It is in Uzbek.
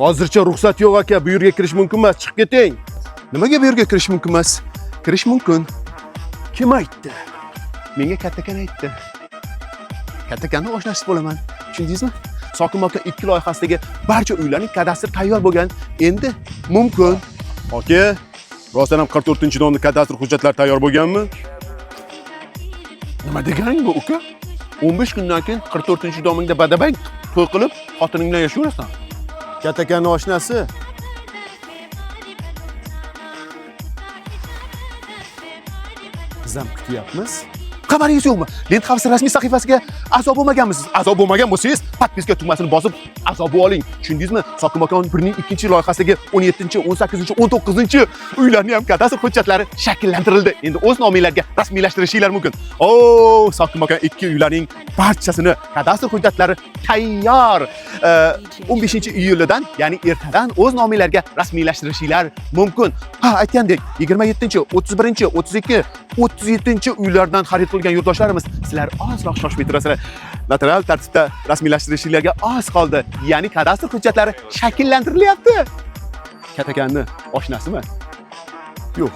Hozircha ruxsat yo'q aka, bu yerga kirish mumkin emas, chiqib keting. Nimaga bu yerga kirish mumkin emas? Kirish mumkin. Kim aytdi? Menga kattakan aytdi. Kattakanning oshnasi bo'laman. Tushundingizmi? Sokin aka 2 loyihasidagi barcha uylarning kadastri tayyor bo'lgan. Endi mumkin. Aka, rostdan ham 44-domning kadastr hujjatlari tayyor bo'lganmi? Nima deganing bu uka? 15 kundan keyin 44-domingda badabang to'y qilib, xotining bilan yashayverasan. Kattakanning oshnasi. Biz ham kutyapmiz. Xabaringiz yo'qmi? Lent House rasmiy sahifasiga a'zo bo'lmaganmisiz? A'zo bo'lmagan bo'lsangiz, podpiska tugmasini bosib a'zo bo'l oling. Tushundingizmi? Sokim Makon 1ning 2-loyihasidagi 17, 18, 19-uylarning ham kadastr hujjatlari shakllantirildi. Endi o'z nomingizlarga rasmiylashtirishinglar mumkin. Sokim Makon 2-uylarning barchasini kadastr hujjatlari tayyor. 15-iyuldan, ya'ni ertadan o'z nomingizlarga rasmiylashtirishinglar mumkin. Aytgandek, 27, 31, 32, 37-uylardan xarid qilgan yurtdoshlarimiz, sizlar ozroq shoshmay turasizlar. Notarial tartibda rasmiylashtirishinglarga oz qoldi. Ya'ni kadastr hujjatlari shakllantirilyapti. Kattakanning oshnasimi? Yo'q,